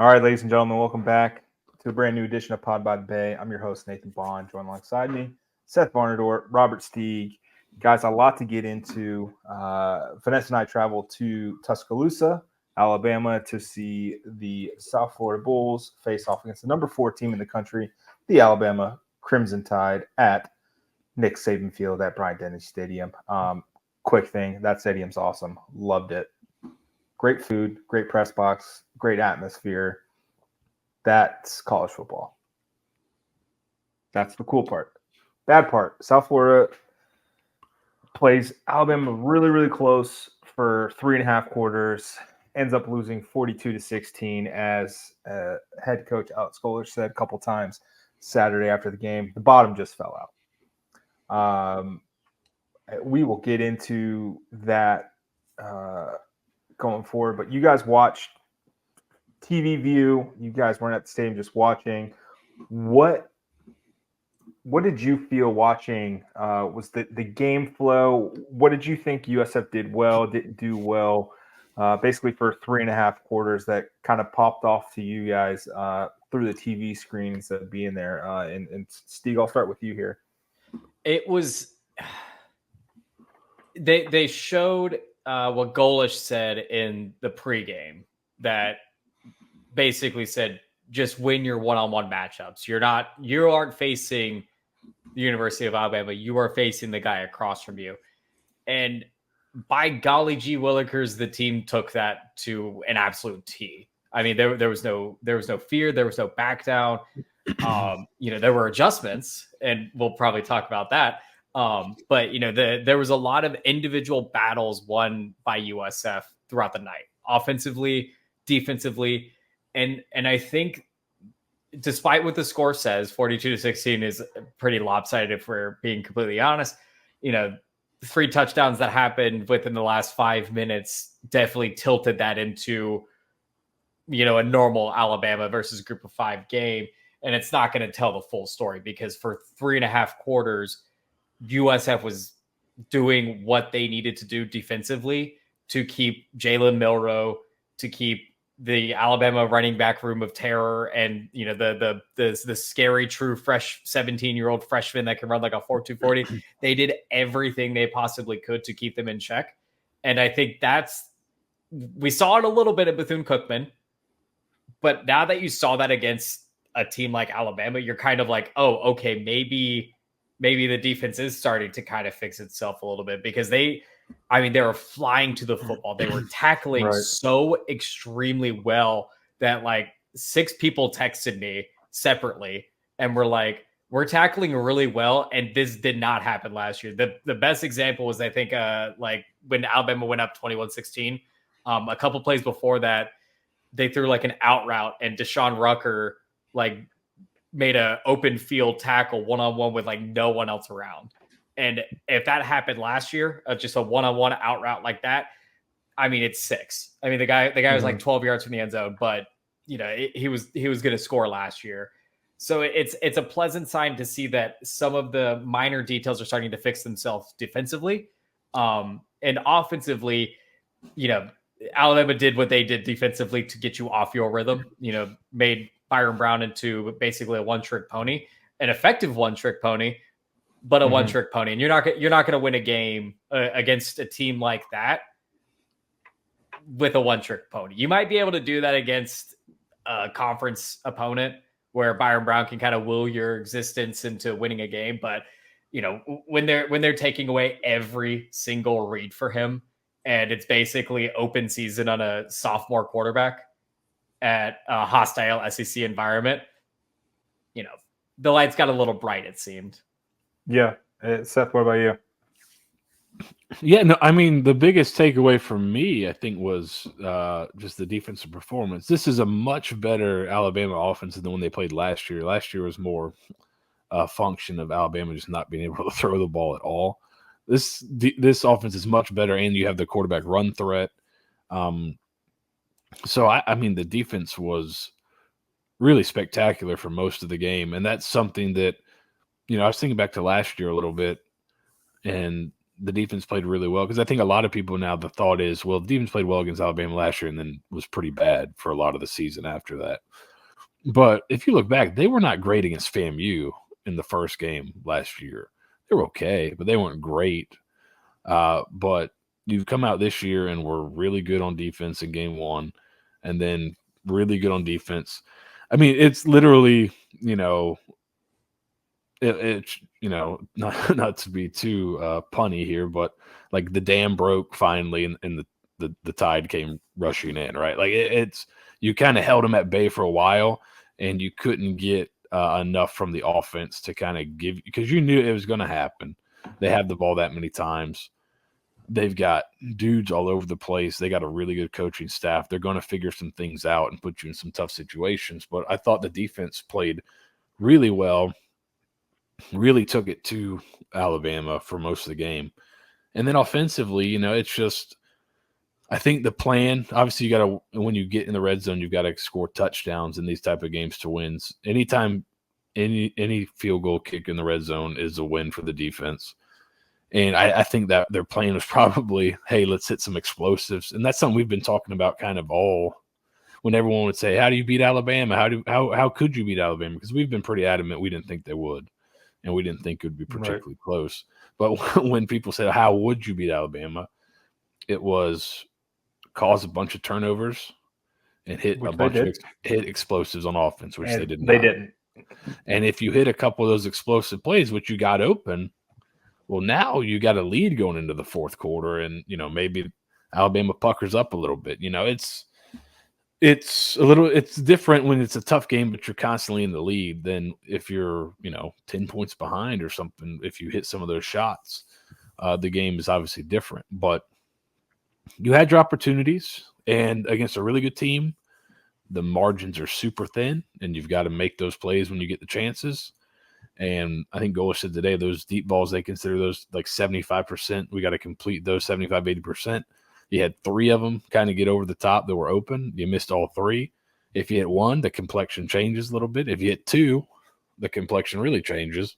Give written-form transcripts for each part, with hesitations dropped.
All right, ladies and gentlemen, welcome back to a brand new edition of Pod by the Bay. I'm your host, Nathan Bond. Joined alongside me, Seth Varnadore, Robert Steeg. Guys, a lot to get into. Vanessa and I traveled to Tuscaloosa, Alabama, to see the South Florida Bulls face off against the number 4 team in the country, the Alabama Crimson Tide, at Nick Saban Field at Bryant-Denny Stadium. Quick thing, that stadium's awesome. Loved it. Great food, great press box, great atmosphere. That's college football. That's the cool part. Bad part, South Florida plays Alabama really, really close for 3.5 quarters, ends up losing 42-16 as head coach Alex Golesh said a couple times Saturday after the game. The bottom just fell out. We will get into that going forward, but you guys watched TV view. You guys weren't at the stadium, just watching. What did you feel watching? Was the game flow? What did you think USF did well, didn't do well? Basically for 3.5 quarters that kind of popped off to you guys through the TV screen instead of being there. And Steve, I'll start with you here. It was they showed what Golesh said in the pregame, that basically said just win your one-on-one matchups. You aren't facing the University of Alabama. You are facing the guy across from you. And by golly gee willikers, the team took that to an absolute T. I mean, there was no fear, there was no back down. There were adjustments, and we'll probably talk about that. But there was a lot of individual battles won by USF throughout the night, offensively, defensively, and I think, despite what the score says, 42-16 is pretty lopsided if we're being completely honest. 3 touchdowns that happened within the last 5 minutes definitely tilted that into a normal Alabama versus Group of 5 game, and it's not going to tell the full story because for 3.5 quarters. USF was doing what they needed to do defensively to keep Jalen Milroe, to keep the Alabama running back room of terror, and the scary true fresh 17-year-old freshman that can run like a 4.240. They did everything they possibly could to keep them in check, and I think we saw it a little bit at Bethune-Cookman, but now that you saw that against a team like Alabama, you're kind of like, oh, okay, maybe the defense is starting to kind of fix itself a little bit, because they were flying to the football. They were tackling so extremely well that like 6 people texted me separately and were like, we're tackling really well. And this did not happen last year. The best example was, I think, like when Alabama went up 21-16, a couple plays before that, they threw like an out route and Deshaun Rucker made a open field tackle one-on-one with like no one else around. And if that happened last year, just a one-on-one out route like that, I mean, it's 6. I mean, the guy was like 12 yards from the end zone, but he was going to score last year. So it's a pleasant sign to see that some of the minor details are starting to fix themselves defensively. And offensively, Alabama did what they did defensively to get you off your rhythm, made Byron Brown into basically a one-trick pony, an effective one-trick pony, but a one-trick pony. And you're not going to win a game against a team like that with a one-trick pony. You might be able to do that against a conference opponent where Byron Brown can kind of will your existence into winning a game. But, when they're taking away every single read for him, and it's basically open season on a sophomore quarterback at a hostile SEC environment, the lights got a little bright, it seemed. Yeah. Seth, what about you? Yeah, no, I mean, the biggest takeaway for me, I think, was just the defensive performance. This is a much better Alabama offense than the one they played last year. Last year was more a function of Alabama just not being able to throw the ball at all. This offense is much better, and you have the quarterback run threat. So, I mean, the defense was really spectacular for most of the game, and that's something that, I was thinking back to last year a little bit, and the defense played really well, because I think a lot of people now, the thought is, well, the defense played well against Alabama last year and then was pretty bad for a lot of the season after that. But if you look back, they were not great against FAMU in the first game last year. They were okay, but they weren't great. But you've come out this year and were really good on defense in game one, and then really good on defense. I mean, it's literally, it's not to be too punny here, but like the dam broke finally, and the tide came rushing in, right? Like it's you kind of held them at bay for a while, and you couldn't get enough from the offense to kind of give, because you knew it was going to happen. They have the ball that many times. They've got dudes all over the place. They got a really good coaching staff. They're going to figure some things out and put you in some tough situations. But I thought the defense played really well, really took it to Alabama for most of the game. And then offensively, it's just, I think the plan, obviously you got to, when you get in the red zone, you've got to score touchdowns in these type of games to wins. Anytime any field goal kick in the red zone is a win for the defense. And I think that their plan was probably, hey, let's hit some explosives. And that's something we've been talking about kind of when everyone would say, how do you beat Alabama? How could you beat Alabama? Because we've been pretty adamant we didn't think they would. And we didn't think it would be particularly close. But when people said, how would you beat Alabama? It was cause a bunch of turnovers and hit hit explosives on offense, which they did not. They didn't. And if you hit a couple of those explosive plays, which you got open, well, now you got a lead going into the fourth quarter, and maybe Alabama puckers up a little bit. It's different when it's a tough game, but you're constantly in the lead than if you're 10 points behind or something. If you hit some of those shots, the game is obviously different. But you had your opportunities, and against a really good team, the margins are super thin, and you've got to make those plays when you get the chances. And I think Golesh said today, those deep balls, they consider those like 75%. We got to complete those 75, 80%. You had 3 of them kind of get over the top that were open. You missed all 3. If you hit 1, the complexion changes a little bit. If you hit 2, the complexion really changes.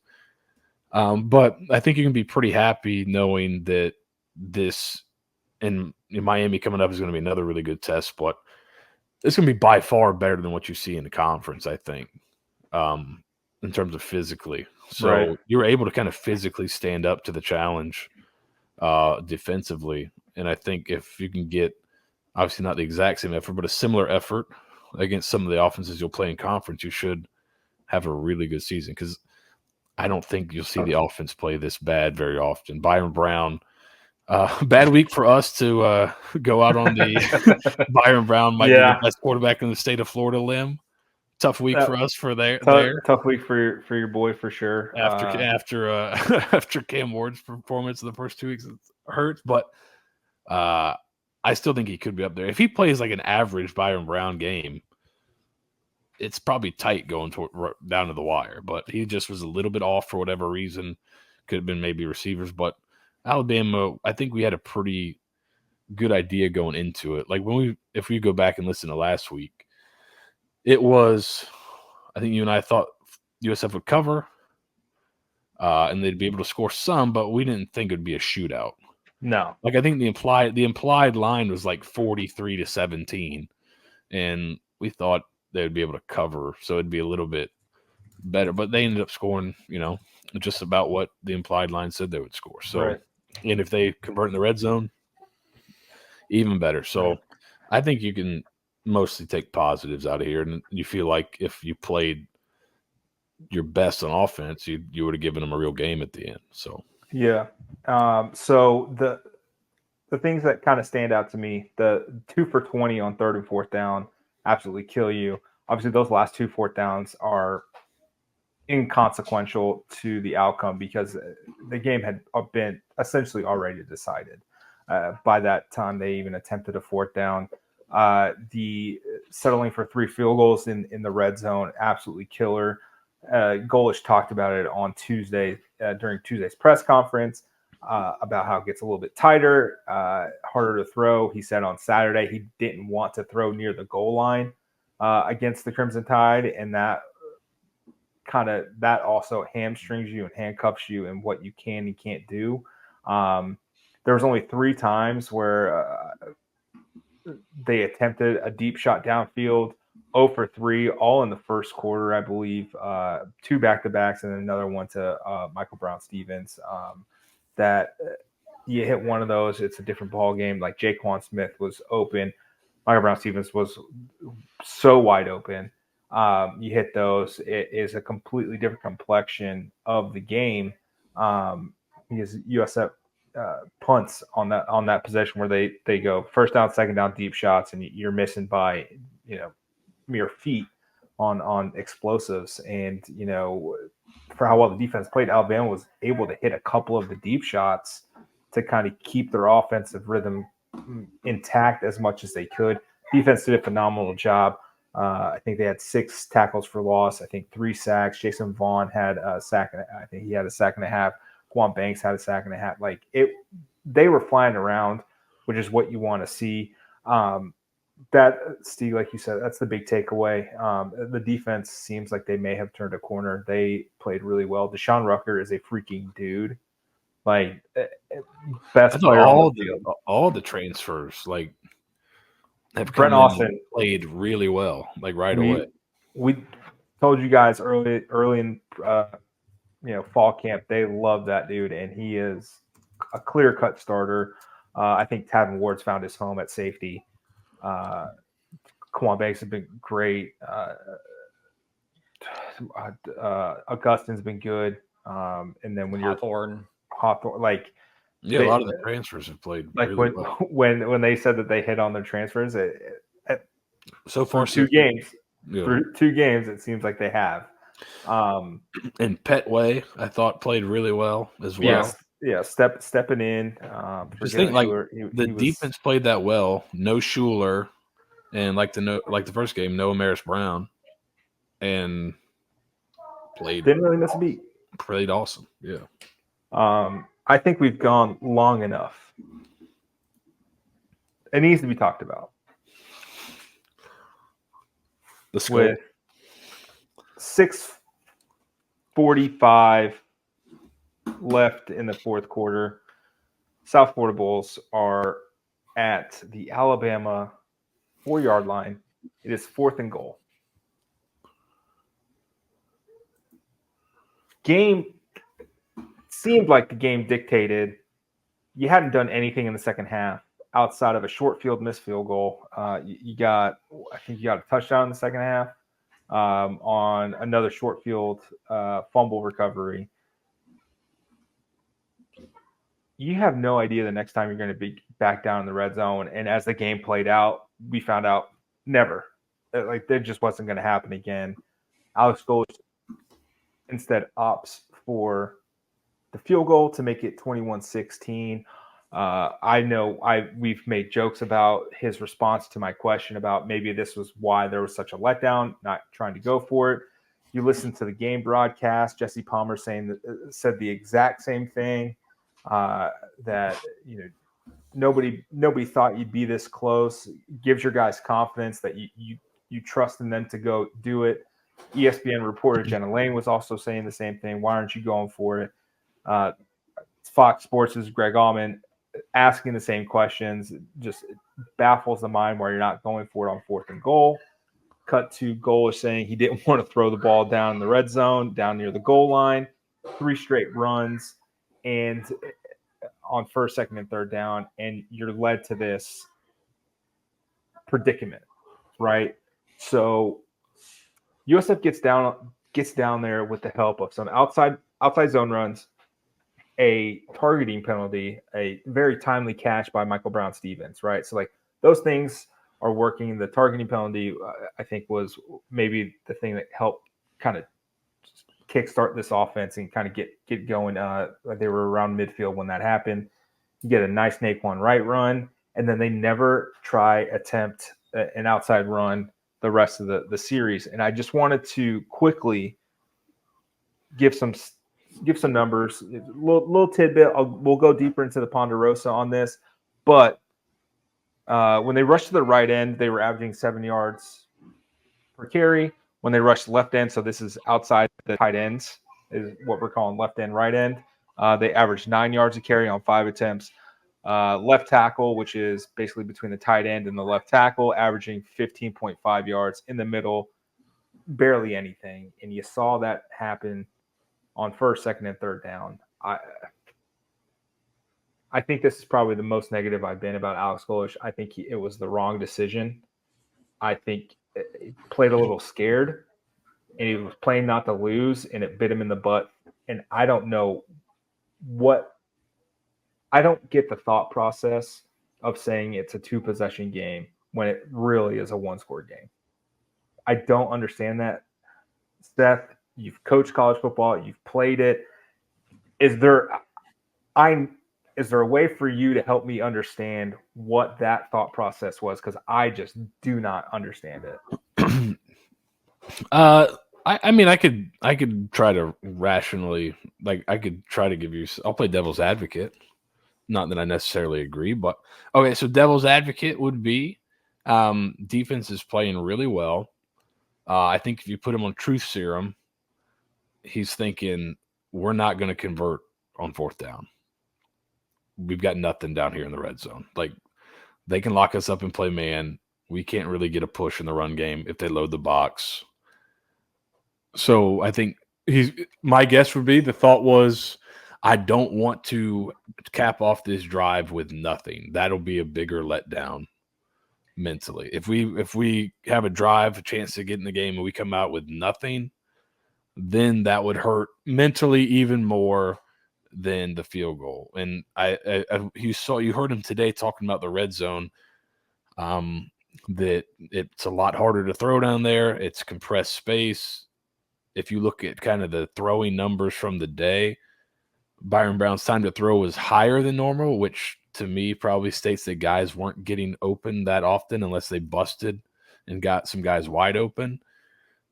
But I think you can be pretty happy knowing that this in Miami coming up is going to be another really good test. But it's going to be by far better than what you see in the conference, I think. In terms of physically. So you were able to kind of physically stand up to the challenge defensively. And I think if you can get, obviously not the exact same effort, but a similar effort against some of the offenses you'll play in conference, you should have a really good season, because I don't think you'll see the offense play this bad very often. Byron Brown, bad week for us to go out on the Byron Brown might be the best quarterback in the state of Florida limb. Tough week for us for there. Tough week for your boy for sure. After Cam Ward's performance in the first 2 weeks, it hurts. But I still think he could be up there if he plays like an average Byron Brown game. It's probably tight going down to the wire. But he just was a little bit off for whatever reason. Could have been maybe receivers. But Alabama, I think we had a pretty good idea going into it. Like if we go back and listen to last week. It was, I think you and I thought USF would cover, and they'd be able to score some, but we didn't think it would be a shootout. No. Like I think the implied line was like 43-17, and we thought they would be able to cover, so it'd be a little bit better. But they ended up scoring, just about what the implied line said they would score. So, and if they convert in the red zone, even better. So I think you can mostly take positives out of here, and you feel like if you played your best on offense, you would have given them a real game at the end. So so the things that kind of stand out to me, the 2 for 20 on 3rd and 4th down absolutely kill you. Obviously those last 2 4th downs are inconsequential to the outcome because the game had been essentially already decided. By that time they even attempted a 4th down. The settling for 3 field goals in the red zone, absolutely killer. Golesh talked about it on Tuesday during Tuesday's press conference about how it gets a little bit tighter, harder to throw. He said on Saturday he didn't want to throw near the goal line against the Crimson Tide, and that also hamstrings you and handcuffs you in what you can and can't do. There was only 3 times where they attempted a deep shot downfield, 0 for 3, all in the first quarter, I believe. 2 back-to-backs and then another one to Michael Brown-Stevens. That you hit one of those, it's a different ball game. Like Jaquan Smith was open. Michael Brown-Stevens was so wide open. You hit those, it is a completely different complexion of the game. Because USF punts on that possession where they go first down, second down, deep shots, and you're missing by mere feet on explosives. And for how well the defense played, Alabama was able to hit a couple of the deep shots to kind of keep their offensive rhythm intact as much as they could. Defense did a phenomenal job. I think they had 6 tackles for loss. I think 3 sacks. Jason Vaughn had a sack. I think he had a sack and a half. Quan Banks had a sack and a half. They were flying around, which is what you want to see. That, Steve, like you said, that's the big takeaway. The defense seems like they may have turned a corner. They played really well. Deshaun Rucker is a freaking dude. Best player on the field. All the transfers have come Brent Austin played really well, right away. We told you guys early in fall camp, they love that dude, and he is a clear-cut starter. I think Tavin Ward's found his home at safety. Quan Banks has been great. Augustine's been good. And then when Hawthorne, a lot of the transfers have played really well. When they said that they hit on their transfers, so far 2 games. Yeah. For 2 games, it seems like they have. And Petway, I thought, played really well as well. Stepping in. Just think, the defense played that well. No Schuler, and the first game, no Amaris Brown, and didn't really miss a beat. Played awesome. Yeah. I think we've gone long enough. It needs to be talked about. The score. With 6:45 left in the fourth quarter, South Florida Bulls are at the Alabama 4-yard line. It is 4th and goal. Game seemed like the game dictated. You hadn't done anything in the second half outside of a short field missed field goal. I think you got a touchdown in the second half on another short field fumble recovery. You have no idea the next time you're going to be back down in the red zone. And as the game played out, we found out never. That just wasn't going to happen again. Alex Golesh instead opts for the field goal to make it 21-16. I know we've made jokes about his response to my question about maybe this was why there was such a letdown, not trying to go for it. You listen to the game broadcast, Jesse Palmer said the exact same thing, that nobody thought you'd be this close. Gives your guys confidence that you trust in them to go do it. ESPN reporter Jenna Lane was also saying the same thing. Why aren't you going for it? Fox Sports' Greg Allman asking the same questions. Just baffles the mind why you're not going for it on 4th and goal. Cut to Golesh saying he didn't want to throw the ball down in the red zone, down near the goal line. 3 straight runs, and on 1st, 2nd, and 3rd down, and you're led to this predicament, right? So USF gets down there with the help of some outside zone runs, a targeting penalty, a very timely catch by Michael Brown-Stevens, right? So those things are working. The targeting penalty, I think, was maybe the thing that helped kind of kickstart this offense and kind of get going. They were around midfield when that happened. You get a nice Naquan Wright run, and then they never attempt an outside run the rest of the series. And I just wanted to quickly give some numbers, a little tidbit. We'll go deeper into the Ponderosa on this, but when they rushed to the right end, they were averaging 7 yards per carry. When they rushed left end, so this is outside the tight ends, is what we're calling left end, right end. They averaged 9 yards a carry on 5 attempts. Left tackle, which is basically between the tight end and the left tackle, averaging 15.5 yards. In the middle, barely anything. And you saw that happen on first, second, and third down. I think this is probably the most negative I've been about Alex Golesh. I think it was the wrong decision. I think he played a little scared, and he was playing not to lose, and it bit him in the butt. And I don't know I don't get the thought process of saying it's a 2-possession game when it really is a 1-score game. I don't understand that. Seth, you've coached college football, you've played it. Is there a way for you to help me understand what that thought process was? Because I just do not understand it. I mean, I could try to rationally, like, I could try to give you. I'll play devil's advocate. Not that I necessarily agree, but okay. So devil's advocate would be defense is playing really well. I think if you put him on truth serum, he's thinking we're not going to convert on 4th down. We've got nothing down here in the red zone. Like, they can lock us up and play man. We can't really get a push in the run game if they load the box. So I think my guess would be the thought was, I don't want to cap off this drive with nothing. That'll be a bigger letdown mentally. If we have a drive, a chance to get in the game, and we come out with nothing, then that would hurt mentally even more than the field goal. And you heard him today talking about the red zone, that it's a lot harder to throw down there. It's compressed space. If you look at kind of the throwing numbers from the day, Byron Brown's time to throw was higher than normal, which to me probably states that guys weren't getting open that often unless they busted and got some guys wide open.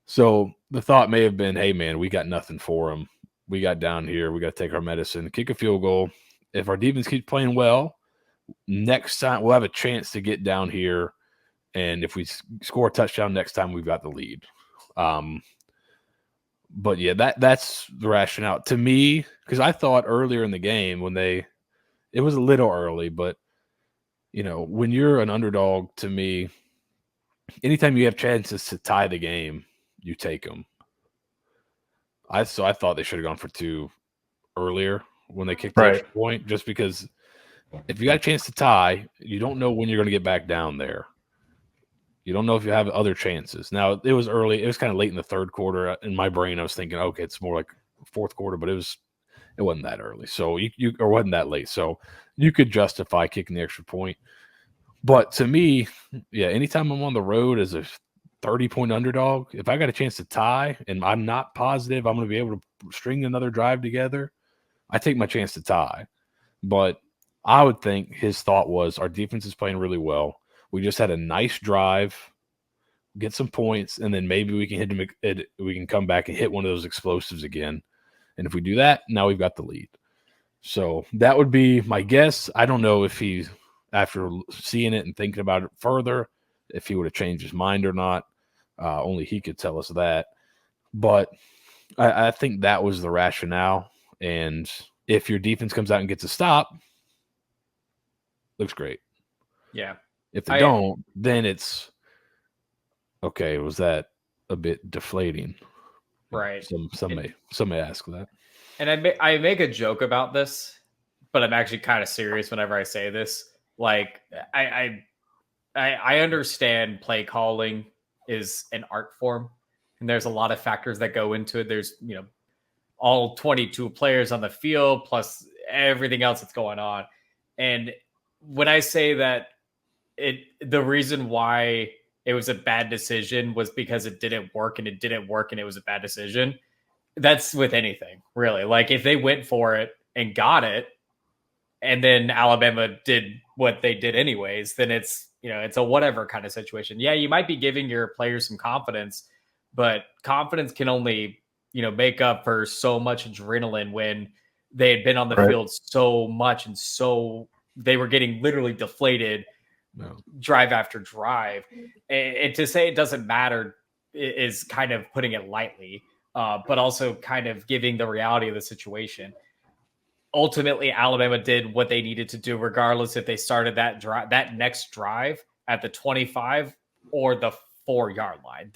So the thought may have been, hey, man, we got nothing for them. We got down here. We got to take our medicine, kick a field goal. If our defense keeps playing well, next time we'll have a chance to get down here. And if we score a touchdown next time, we've got the lead. But yeah, that's the rationale to me, because I thought earlier in the game it was a little early, but when you're an underdog, to me, anytime you have chances to tie the game, you take them. I thought they should have gone for 2 earlier when they kicked the extra point, just because if you got a chance to tie, you don't know when you're going to get back down there. You don't know if you have other chances. Now, it was early. It was kind of late in the 3rd quarter. In my brain, I was thinking, okay, it's more like 4th quarter, but it wasn't that early. So or wasn't that late. So you could justify kicking the extra point. But to me, yeah, anytime I'm on the road as a 30-point underdog, if I got a chance to tie and I'm not positive I'm going to be able to string another drive together, I take my chance to tie. But I would think his thought was our defense is playing really well. We just had a nice drive, get some points, and then maybe we can we can come back and hit one of those explosives again. And if we do that, now we've got the lead. So that would be my guess. I don't know if he, after seeing it and thinking about it further, if he would have changed his mind or not. Only he could tell us that. But I think that was the rationale. And if your defense comes out and gets a stop, looks great. Yeah. If they don't, then it's okay. Was that a bit deflating? Right. Some may ask that. And I make a joke about this, but I'm actually kind of serious whenever I say this. Like I understand play calling is an art form, and there's a lot of factors that go into it. There's all 22 players on the field plus everything else that's going on. And when I say that the reason why it was a bad decision was because it didn't work and it was a bad decision. That's with anything, really. Like if they went for it and got it, and then Alabama did what they did anyways, then it's a whatever kind of situation. Yeah, you might be giving your players some confidence, but confidence can only, make up for so much adrenaline when they had been on the field so much and so they were getting literally deflated drive after drive. And to say it doesn't matter is kind of putting it lightly, but also kind of giving the reality of the situation. ultimately Alabama did what they needed to do, regardless if they started that next drive at the 25 or the 4-yard line.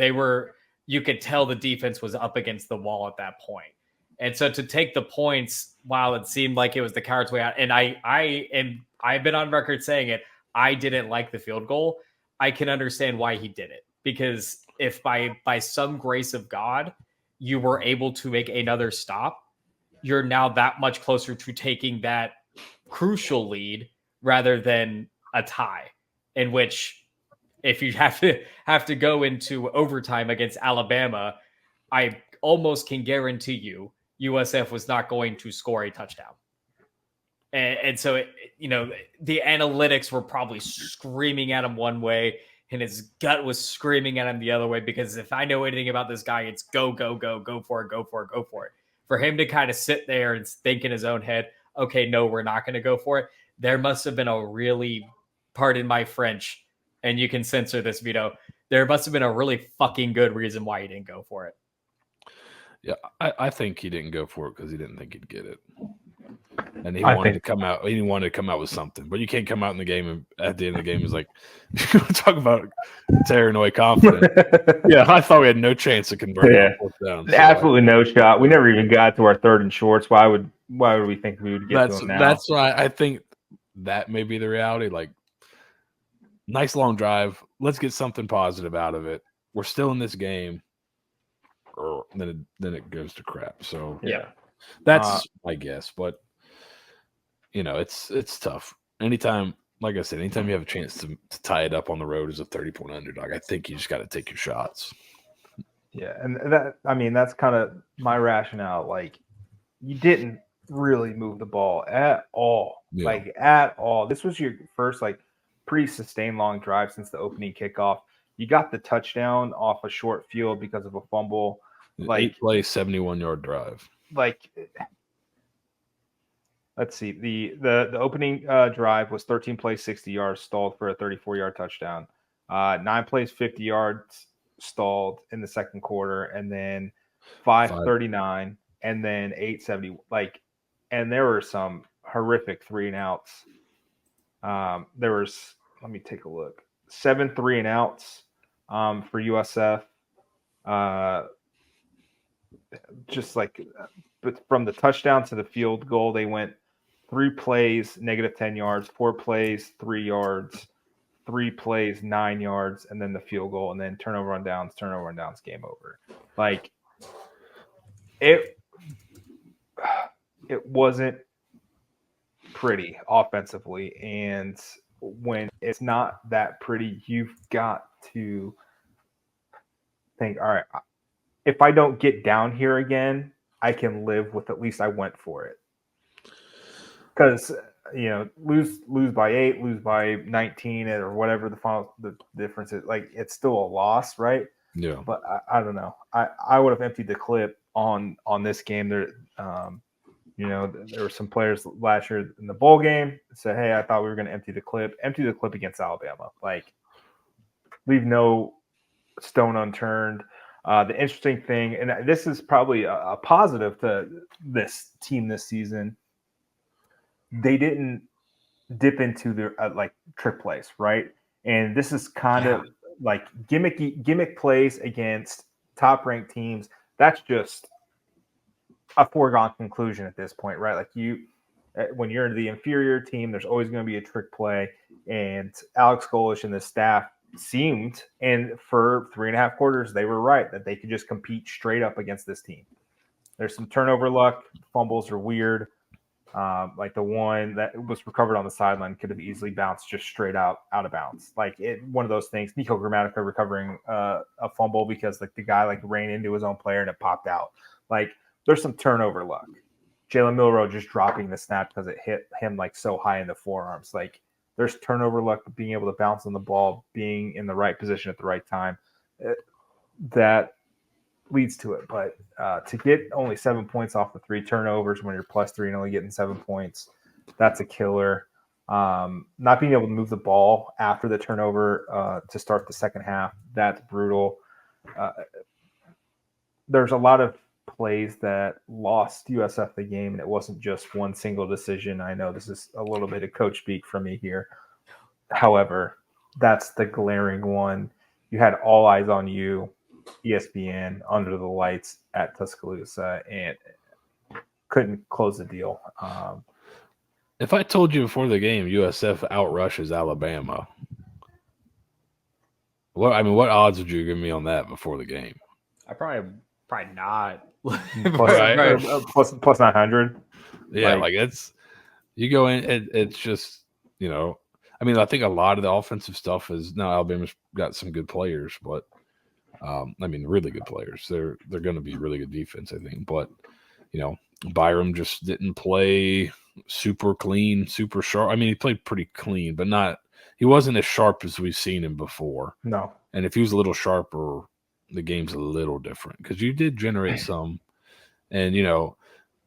You could tell the defense was up against the wall at that point. And so to take the points, while it seemed like it was the coward's way out, and I've been on record saying it, I didn't like the field goal. I can understand why he did it, because if by some grace of God you were able to make another stop, you're now that much closer to taking that crucial lead rather than a tie, in which if you have to go into overtime against Alabama, I almost can guarantee you USF was not going to score a touchdown. And so, the analytics were probably screaming at him one way and his gut was screaming at him the other way, because if I know anything about this guy, it's go, go, go, go for it, go for it, go for it. For him to kind of sit there and think in his own head, okay, no, we're not going to go for it. There must have been a really, pardon my French, and you can censor this, Vito, there must have been a really fucking good reason why he didn't go for it. Yeah, I think he didn't go for it because he didn't think he'd get it. And he wanted to come out. He wanted to come out with something, but you can't come out in the game and at the end of the game is like, talk about tearing away confidence. Yeah, I thought we had no chance of converting fourth down. So absolutely no shot. We never even got to our third and shorts. Why would we think we would get to them now? That's why I think that may be the reality. Like, nice long drive. Let's get something positive out of it. We're still in this game. Or then it goes to crap. So yeah, that's my guess. But it's tough. Anytime, like I said, anytime you have a chance to tie it up on the road as a 30-point underdog, I think you just got to take your shots. Yeah, and that's kind of my rationale. Like, you didn't really move the ball at all. Yeah. Like, at all. This was your first pretty sustained long drive since the opening kickoff. You got the touchdown off a short field because of a fumble. 8-play, 71-yard drive. Let's see. The opening drive was 13 plays, 60 yards, stalled for a 34-yard touchdown. 9 plays, 50 yards, stalled in the second quarter, and then 539, and then 870. And there were some horrific 3-and-outs. There was, let me take a look, 7 3-and-outs for USF. But from the touchdown to the field goal, they went 3 plays, -10 yards, 4 plays, 3 yards, 3 plays, 9 yards, and then the field goal, and then turnover on downs, game over. It wasn't pretty offensively, and when it's not that pretty, you've got to think, all right, if I don't get down here again, I can live with at least I went for it. Because, lose by 8, lose by 19, or whatever the difference is, it's still a loss, right? Yeah. But I don't know. I would have emptied the clip on this game. There, there were some players last year in the bowl game that said, hey, I thought we were going to empty the clip against Alabama. Leave no stone unturned. The interesting thing, and this is probably a positive to this team this season, they didn't dip into their trick plays, right? And this is kind of gimmick plays against top-ranked teams. That's just a foregone conclusion at this point, right? When you're the inferior team, there's always going to be a trick play. And Alex Golesh and the staff seemed, and for 3.5 quarters, they were right that they could just compete straight up against this team. There's some turnover luck. Fumbles are weird. The one that was recovered on the sideline could have easily bounced just straight out of bounds. One of those things. Nico Grammatica recovering a fumble because the guy ran into his own player and it popped out. There's some turnover luck. Jalen Milroe just dropping the snap because it hit him so high in the forearms. There's turnover luck, being able to bounce on the ball, being in the right position at the right time. That leads to it. But to get only 7 points off the 3 turnovers when you're +3 and only getting 7 points, that's a killer. Not being able to move the ball after the turnover to start the second half, that's brutal. There's a lot of plays that lost USF the game, and it wasn't just one single decision. I know this is a little bit of coach speak from me here. However, that's the glaring one. You had all eyes on you, ESPN, under the lights at Tuscaloosa, and couldn't close the deal. If I told you before the game USF outrushes Alabama, what odds would you give me on that before the game? I probably not. plus 900. Yeah, like it's you go in. It's just I mean, I think a lot of the offensive stuff is now Alabama's got some good players, but I mean, really good players. They're going to be really good defense, I think. But Byram just didn't play super clean, super sharp. I mean, he played pretty clean, but he wasn't as sharp as we've seen him before. No. And if he was a little sharper, the game's a little different because you did generate some, and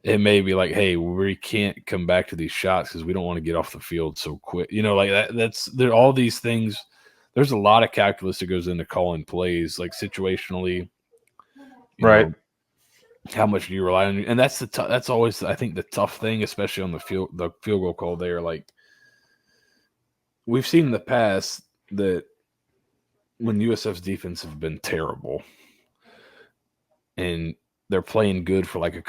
it may be like, hey, we can't come back to these shots because we don't want to get off the field so quick. Like that. There are all these things. There's a lot of calculus that goes into calling plays, like situationally, right? How much do you rely on? And that's that's always, I think, the tough thing, especially on the field goal call there. Like we've seen in the past that when USF's defense have been terrible, and they're playing good for like a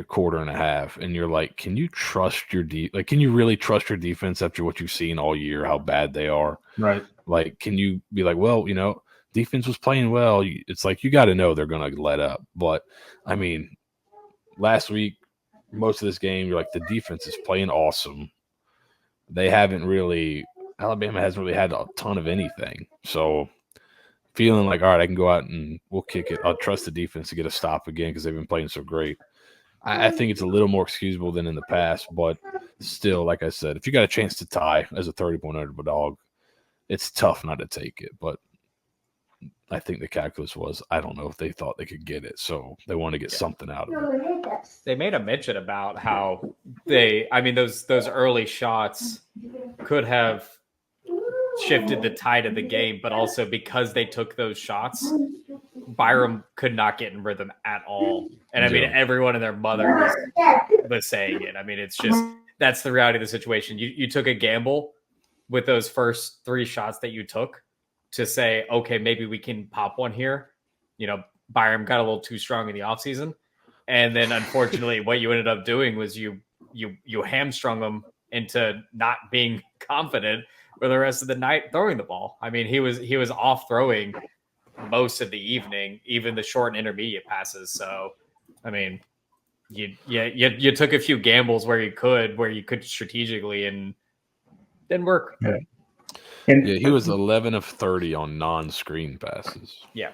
quarter and a half, and you're like, can you trust can you really trust your defense after what you've seen all year, how bad they are? Right. Like, can you be like, well, defense was playing well. It's like, you got to know they're going to let up. But I mean, last week, most of this game, you're like, the defense is playing awesome. Alabama hasn't really had a ton of anything. So feeling like, all right, I can go out and we'll kick it. I'll trust the defense to get a stop again because they've been playing so great. I think it's a little more excusable than in the past, but still, like I said, if you got a chance to tie as a 30-point underdog, it's tough not to take it. But I think the calculus was, I don't know if they thought they could get it, so they want to get something out of it. They made a mention about how those early shots could have shifted the tide of the game, but also because they took those shots, Byram could not get in rhythm at all. And I mean, everyone and their mother was saying it. I mean, it's just, that's the reality of the situation. You took a gamble with those first 3 shots that you took to say, okay, maybe we can pop one here. Byram got a little too strong in the offseason. And then unfortunately what you ended up doing was you hamstrung him into not being confident for the rest of the night throwing the ball. I mean, he was off throwing most of the evening, even the short and intermediate passes. So, I mean, you took a few gambles where you could strategically, and didn't work. Yeah. He was 11 of 30 on non-screen passes. Yeah,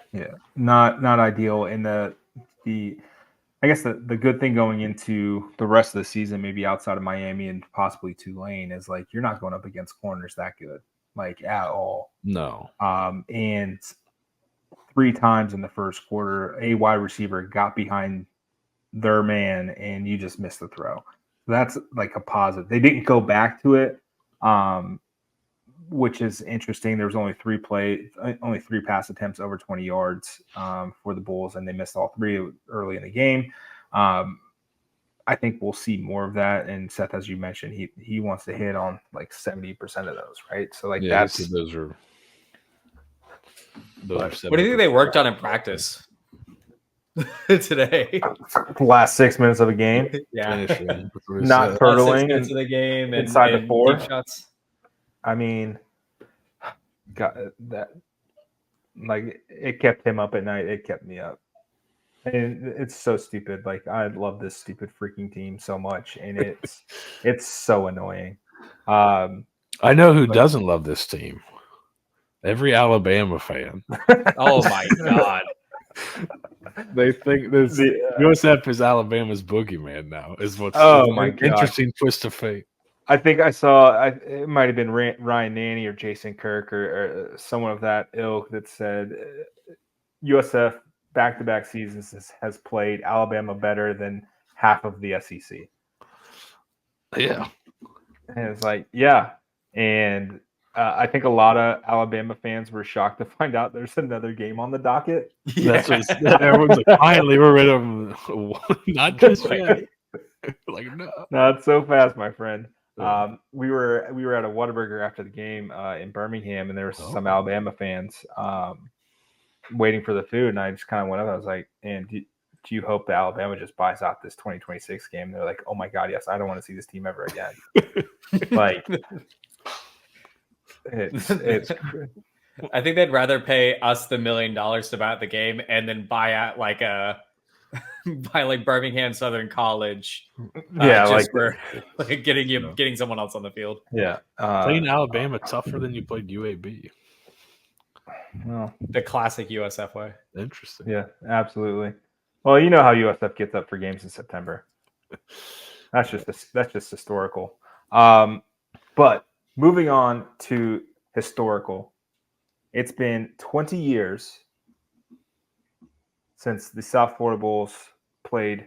not ideal. And I guess the good thing going into the rest of the season, maybe outside of Miami and possibly Tulane, is like you're not going up against corners that good, like at all. No. And 3 times in the first quarter, a wide receiver got behind their man and you just missed the throw. That's like a positive. They didn't go back to it, which is interesting. There was only 3 pass attempts over 20 yards for the Bulls, and they missed all 3 early in the game. I think we'll see more of that. And Seth, as you mentioned, he wants to hit on like 70% of those, right? So like those are. What do you think they worked on in practice today? The last 6 minutes of a game. Yeah, not turtling 6 minutes of the game inside and the 4 deep shots. I mean, God, that like it kept him up at night. It kept me up, and it's so stupid. Like I love this stupid freaking team so much, and it's so annoying. I know who doesn't love this team. Every Alabama fan. Oh my God. They think this USF is Alabama's boogeyman now. Is what's interesting twist of fate. I think I saw it might have been Ryan Nanny or Jason Kirk or someone of that ilk that said USF back-to-back seasons has played Alabama better than half of the SEC. Yeah. And it's like, yeah. And I think a lot of Alabama fans were shocked to find out there's another game on the docket. That's what everyone's like. Finally, we're rid of them. Not just yet. Like no, Not so fast, my friend. Yeah. We were at a Whataburger after the game in Birmingham, and there were some Alabama fans waiting for the food, and I just kind of went up. I was like, "And do you hope that Alabama just buys out this 2026 game?" And they're like, "Oh my God, yes! I don't want to see this team ever again." Like, it's I think they'd rather pay us the $1 million to buy out the game and then buy out like Birmingham Southern College. Just for getting someone else on the field. Yeah. Playing Alabama tougher than you played UAB. Well, the classic USF way. Interesting. Yeah, absolutely. Well, you know how USF gets up for games in September. That's just historical. But moving on to historical, it's been 20 years since the South Florida Bulls played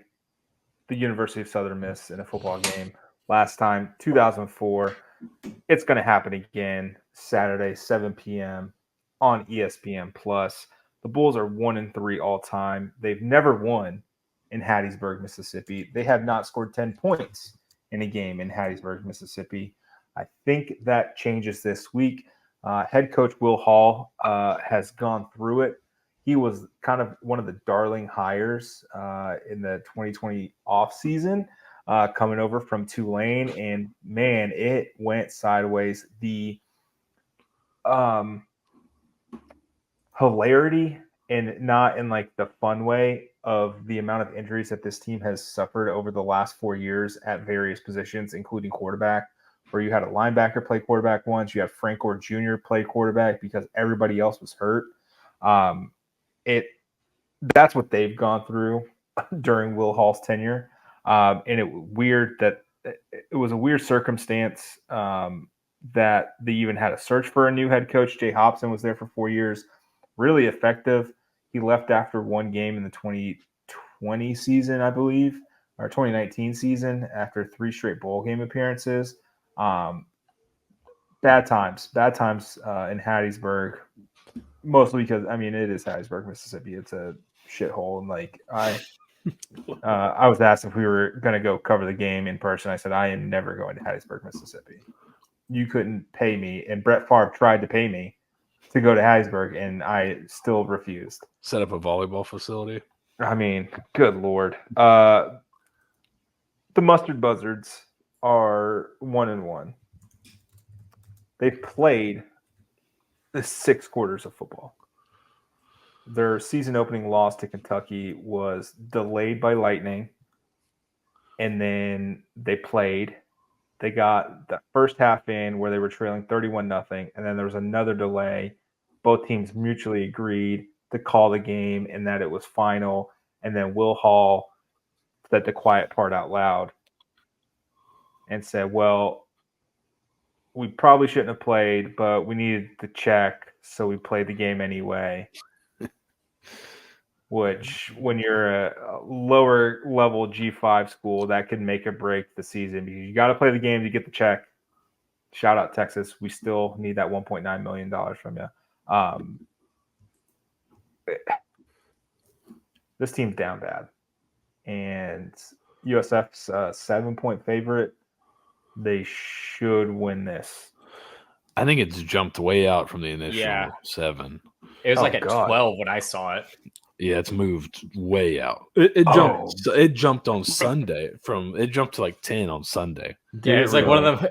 the University of Southern Miss in a football game. Last time, 2004. It's going to happen again Saturday, 7 p.m. on ESPN Plus. The Bulls are 1-3 all time. They've never won in Hattiesburg, Mississippi. They have not scored 10 points in a game in Hattiesburg, Mississippi. I think that changes this week. Head coach Will Hall has gone through it. He was kind of one of the darling hires in the 2020 offseason, coming over from Tulane. And, man, it went sideways. The hilarity, and not in like the fun way, of the amount of injuries that this team has suffered over the last 4 years at various positions, including quarterback, where you had a linebacker play quarterback once, you had Frank Gore Jr. play quarterback because everybody else was hurt. That's what they've gone through during Will Hall's tenure. And it was a weird circumstance that they even had a search for a new head coach. Jay Hobson was there for 4 years, really effective. He left after one game in the 2020 season, I believe, or 2019 season, after 3 straight bowl game appearances. Bad times in Hattiesburg, mostly because, I mean, it is Hattiesburg, Mississippi. It's a shithole. And like I was asked if we were going to go cover the game in person. I said, I am never going to Hattiesburg, Mississippi. You couldn't pay me. And Brett Favre tried to pay me to go to Hattiesburg, and I still refused. Set up a volleyball facility. I mean, good Lord. The Mustard Buzzards are 1-1. They've played the 6 quarters of football. Their season opening loss to Kentucky was delayed by lightning, and then they played. They got the first half in where they were trailing 31-0, and then there was another delay. Both teams mutually agreed to call the game and that it was final, and then Will Hall said the quiet part out loud and said, well, we probably shouldn't have played, but we needed to check, so we played the game anyway. Which, when you're a lower level G5 school, that could make or break the season, because you got to play the game to get the check. Shout out Texas. We still need that $1.9 million from you. This team's down bad. And USF's 7-point favorite. They should win this. I think it's jumped way out from the initial 7. It was like 12 when I saw it. Yeah, it's moved way out. It jumped. It jumped on Sunday. It jumped to like 10 on Sunday. Yeah, it was like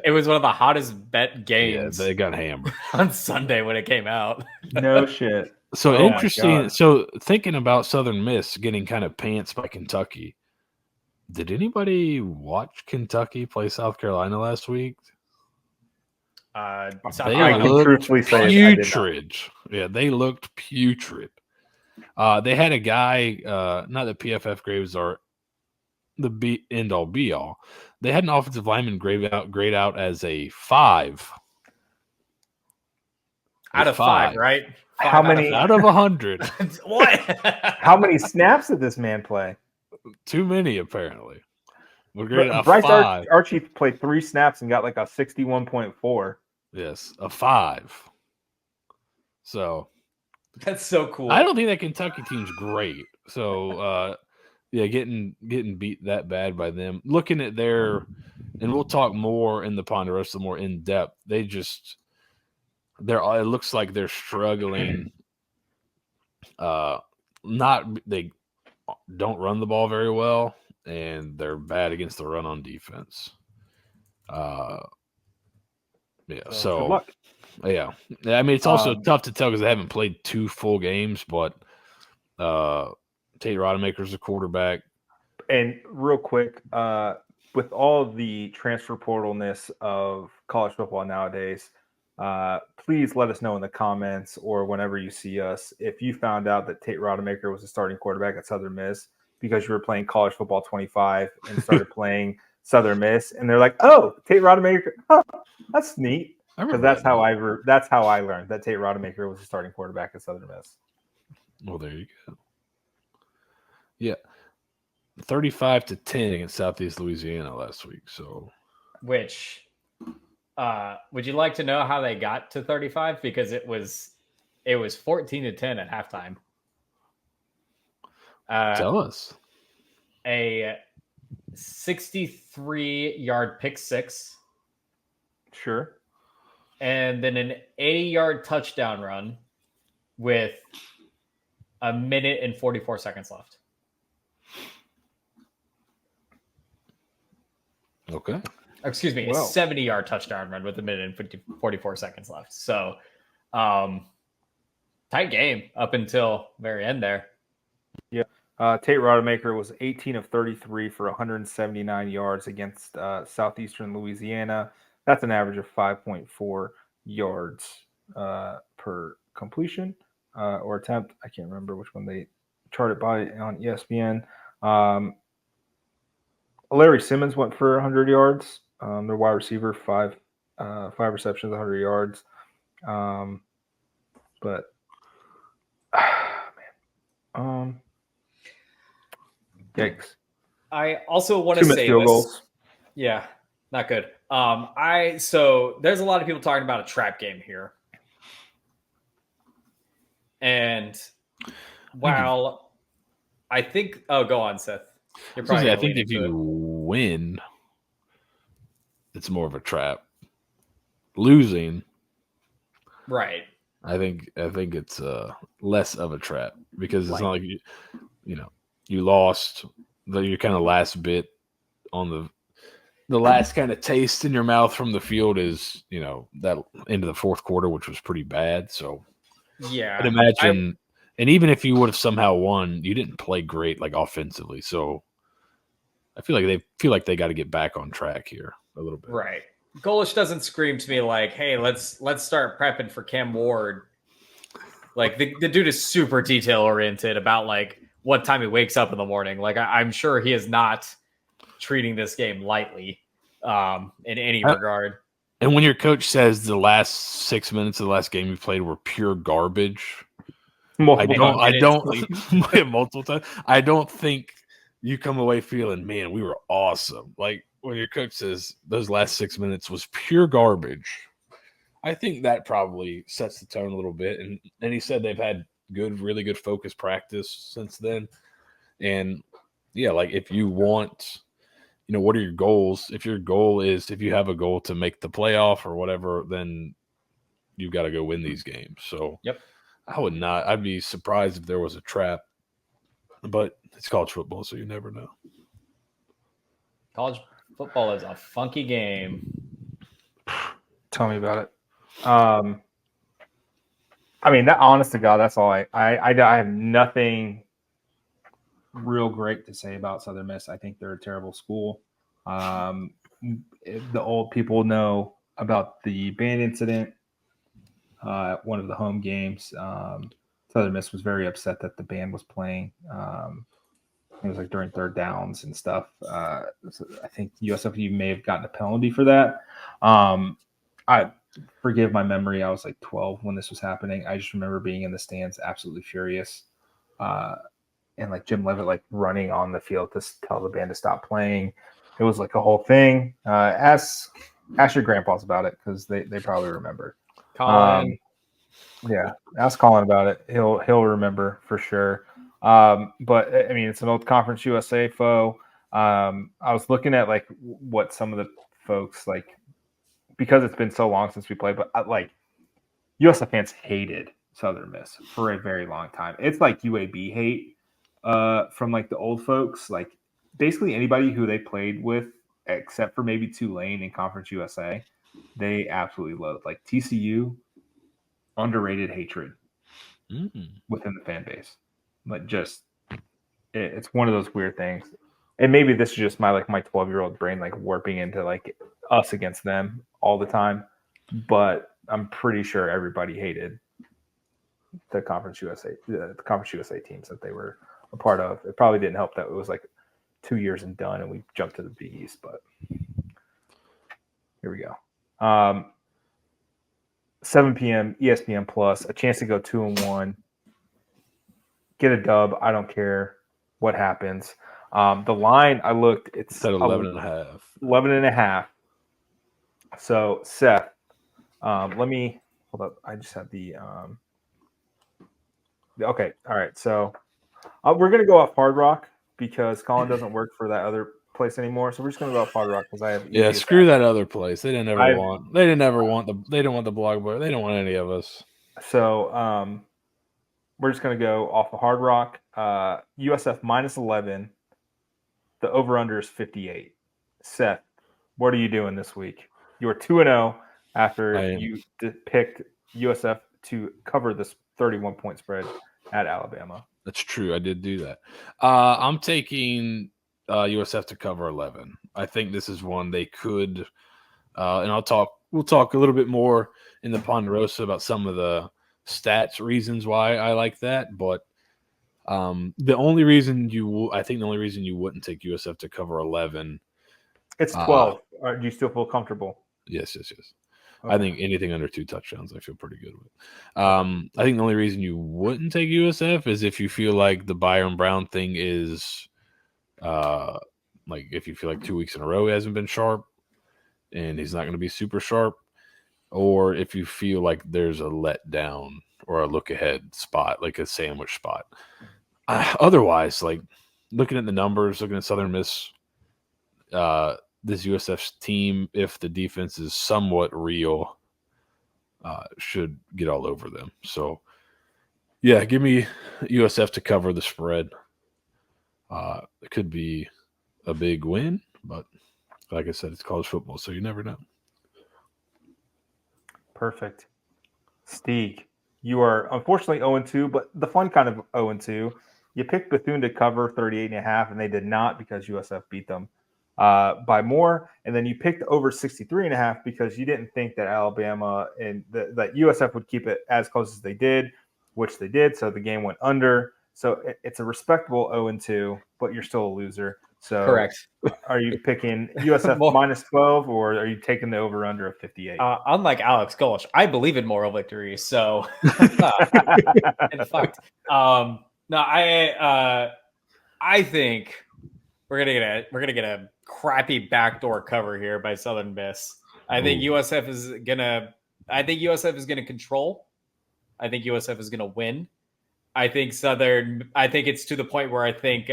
It was one of the hottest bet games. Yeah, they got hammered on Sunday when it came out. No shit. So interesting. So thinking about Southern Miss getting kind of pants by Kentucky. Did anybody watch Kentucky play South Carolina last week? They looked putrid. Yeah, they looked putrid. They had a guy, not that PFF grades are the end-all be-all. They had an offensive lineman grade out as a 5. Out of 5, right? How many out of 100? What? How many snaps did this man play? Too many, apparently. We're graded a Bryce 5. Archie played 3 snaps and got like a 61.4. Yes, a 5. So That's so cool. I don't think that Kentucky team's great. So yeah, getting beat that bad by them. Looking at their, and we'll talk more in the Ponderosa more in depth. It looks like they're struggling. They don't run the ball very well, and they're bad against the run on defense. Yeah, So good luck. Yeah. I mean, it's also tough to tell because they haven't played 2 full games, but Tate Rodemaker's a quarterback. And real quick, with all the transfer portalness of college football nowadays, please let us know in the comments or whenever you see us if you found out that Tate Rodemaker was a starting quarterback at Southern Miss because you were playing college football 25 and started playing Southern Miss, and they're like, "Oh, Tate Rodemaker, huh, that's neat." Because that's how I learned that Tate Rodemaker was a starting quarterback at Southern Miss. Well, there you go. Yeah, 35-10 against Southeast Louisiana last week. So, which would you like to know how they got to 35? Because it was 14-10 at halftime. Tell us. A 63-yard pick six. Sure. And then an 80-yard touchdown run with 1 minute and 44 seconds left. Okay. Excuse me, a 70-yard touchdown run with 1 minute and 44 seconds left. So, tight game up until very end there. Yeah. Tate Rodemaker was 18 of 33 for 179 yards against Southeastern Louisiana. That's an average of 5.4 yards per completion or attempt. I can't remember which one they charted by on ESPN. Larry Simmons went for 100 yards. Their wide receiver, five receptions, 100 yards. But man, yikes! I also want to say field this. Goals. Yeah, not good. So there's a lot of people talking about a trap game here, and while I think, go on, Seth. You're probably I think if you win, it's more of a trap. Losing, right? I think it's less of a trap because it's not like you lost your kind of last bit on the last kind of taste in your mouth from the field is that into the fourth quarter, which was pretty bad. So yeah, I'd imagine, and even if you would have somehow won, you didn't play great offensively. So I feel like they got to get back on track here a little bit. Right. Golesh doesn't scream to me like, "Hey, let's start prepping for Cam Ward." Like the dude is super detail oriented about what time he wakes up in the morning. Like I'm sure he is not treating this game lightly in any regard. And when your coach says the last 6 minutes of the last game you played were pure garbage, multiple times. I don't think you come away feeling, man, we were awesome. Like when your coach says those last 6 minutes was pure garbage, I think that probably sets the tone a little bit. And he said they've had really good focus practice since then. And yeah, if you want, what are your goals? If your goal is, if you have a goal to make the playoff or whatever, then you've got to go win these games. So yep. I'd be surprised if there was a trap, but it's college football, so you never know. College football is a funky game. Tell me about it. I mean, that honest to God, that's all I have nothing real great to say about Southern Miss. I think they're a terrible school. The old people know about the band incident at one of the home games. Southern Miss was very upset that the band was playing. It was during third downs and stuff. I think USF may have gotten a penalty for that. I forgive my memory. I was 12 when this was happening. I just remember being in the stands, absolutely furious. And Jim Levitt running on the field to tell the band to stop playing. It was a whole thing. Ask Ask your grandpas about it because they probably remember. Colin. Yeah, ask Colin about it. He'll remember for sure. But I mean, it's an old Conference USA foe. I was looking at like what some of the folks like because it's been so long since we played, but like USF fans hated Southern Miss for a very long time. It's like UAB hate from like the old folks. Like basically anybody who they played with, except for maybe Tulane in Conference USA, they absolutely loathe. Like TCU, underrated hatred within the fan base. Like just it's one of those weird things. And maybe this is just my 12-year-old brain like warping into like us against them all the time. But I'm pretty sure everybody hated the Conference USA teams that they were a part of. It probably didn't help that it was like 2 years and done, and we jumped to the Big East. But here we go. 7 p.m. ESPN Plus, a chance to go 2-1, get a dub. I don't care what happens. The line I looked, it's at 11.5. 11.5. So Seth, let me hold up. I just have the okay. All right. So we're gonna go off Hard Rock because Colin doesn't work for that other place anymore. So we're just gonna go off Hard Rock because I have screw that other place. They didn't ever want the blog bar. They don't want any of us. So we're just gonna go off of Hard Rock. USF -11. The over/under is 58. Seth, what are you doing this week? You are 2-0 after you picked USF to cover this 31-point spread at Alabama. That's true. I did do that. I'm taking USF to cover 11. I think this is one they could, and we'll talk a little bit more in the Ponderosa about some of the stats reasons why I like that. But the only reason you wouldn't take USF to cover 11. It's 12. Do you still feel comfortable? Yes. Okay. I think anything under 2 touchdowns, I feel pretty good with. I think the only reason you wouldn't take USF is if you feel like the Byron Brown thing is, like if you feel like 2 weeks in a row he hasn't been sharp, and he's not going to be super sharp, or if you feel like there's a letdown or a look ahead spot, like a sandwich spot. Otherwise, like looking at the numbers, looking at Southern Miss, this USF team, if the defense is somewhat real, should get all over them. So, yeah, give me USF to cover the spread. It could be a big win, but like I said, it's college football, so you never know. Perfect. Steeg, you are unfortunately 0-2, but the fun kind of 0-2. You picked Bethune to cover 38.5, and they did not because USF beat them by more. And then you picked over 63.5 because you didn't think that Alabama and that USF would keep it as close as they did, which they did. So the game went under. So it's a respectable 0-2, but you're still a loser. So correct. Are you picking USF -12, or are you taking the over/under of 58? Unlike Alex Golesh, I believe in moral victories. So, in fact, no, I think we're gonna get a crappy backdoor cover here by Southern Miss. I think USF is gonna control. I think USF is gonna win. I think it's to the point where I think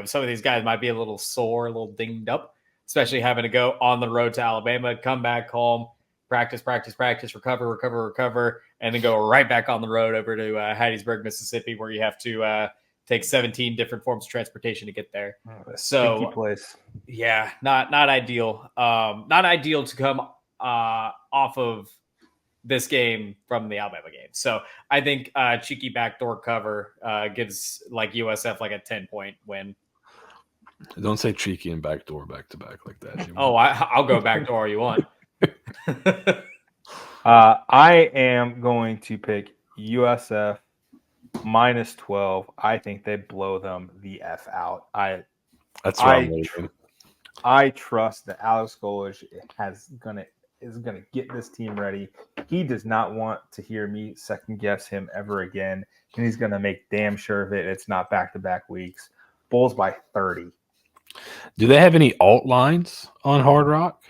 some of these guys might be a little sore, a little dinged up, especially having to go on the road to Alabama, come back home, practice, recover, and then go right back on the road over to Hattiesburg, Mississippi, where you have to take 17 different forms of transportation to get there. So, place. Yeah, not ideal. Not ideal to come off of this game from the Alabama game. So I think cheeky backdoor cover gives like USF like a 10-point win. Don't say cheeky and backdoor back to back like that. I'll go backdoor you want. I am going to pick USF -12. I think they blow them the F out. I trust that Alex Golesh is gonna get this team ready. He does not want to hear me second guess him ever again, and he's gonna make damn sure of it. It's not back-to-back weeks. Bulls by 30. Do they have any alt lines on Hard Rock?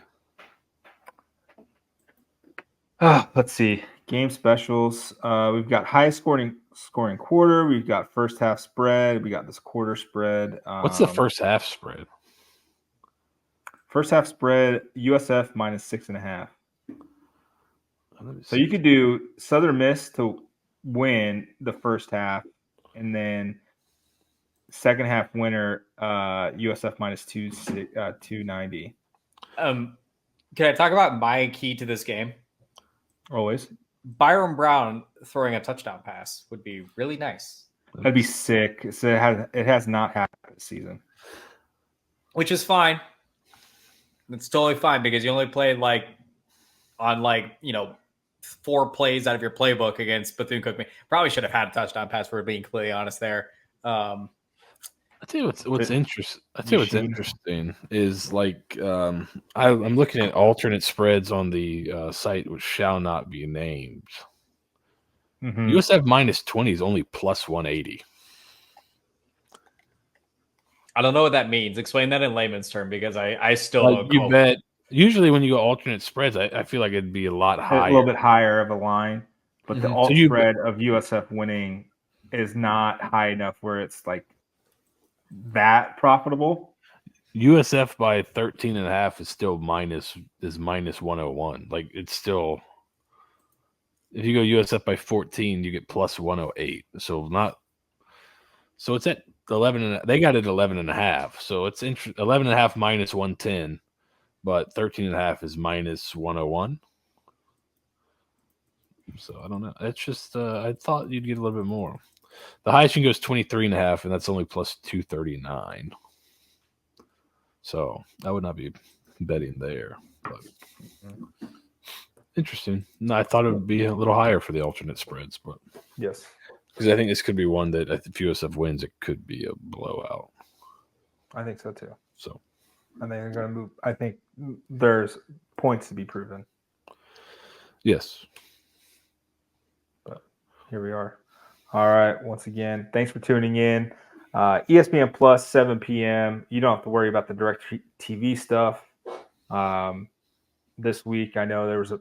Let's see. Game specials. We've got highest scoring quarter. We've got first half spread. We got this quarter spread. What's the first half spread? First half spread, USF minus 6.5. So see. you could do Southern Miss to win the first half, and then second half winner, USF minus 290. Can I talk about my key to this game? Always. Byron Brown throwing a touchdown pass would be really nice. That'd be sick. So it has not happened this season. Which is fine. It's totally fine because you only played on 4 plays out of your playbook against Bethune-Cookman. Probably should have had a touchdown pass for being completely honest there. I tell you what's interesting. I tell you what's interesting is I'm looking at alternate spreads on the site which shall not be named. Mm-hmm. USF minus 20 is only plus 180. I don't know what that means. Explain that in layman's term because I still don't. You bet. Usually when you go alternate spreads, I feel like it'd be a lot higher. A little bit higher of a line. But the alt spread of USF winning is not high enough where it's like that profitable. USF by 13.5 is still minus 101. Like it's still, if you go USF by 14, you get plus 108. So it's at 11 and they got it 11.5. So it's 11.5 minus 110, but 13.5 is minus 101. So I don't know. It's just I thought you'd get a little bit more. The highest you can go is 23.5, and that's only plus 239. So I would not be betting there. But interesting. No, I thought it would be a little higher for the alternate spreads, but yes, because I think this could be one that if USF wins, it could be a blowout. I think so too. So I think they're going to move. I think there's points to be proven. Yes. But here we are. All right. Once again, thanks for tuning in. ESPN Plus, 7 p.m. You don't have to worry about the direct TV stuff. This week, I know there was a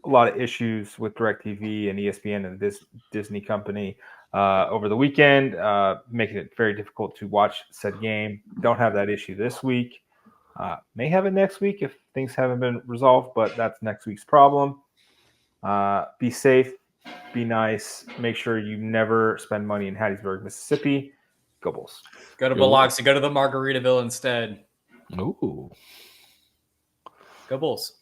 lot of issues with DirecTV and ESPN and this Disney company over the weekend, making it very difficult to watch said game. Don't have that issue this week. May have it next week if things haven't been resolved, but that's next week's problem. Be safe. Be nice. Make sure you never spend money in Hattiesburg, Mississippi. Go Bulls. Go to Biloxi. Go to the Margaritaville instead. Ooh. Go Bulls.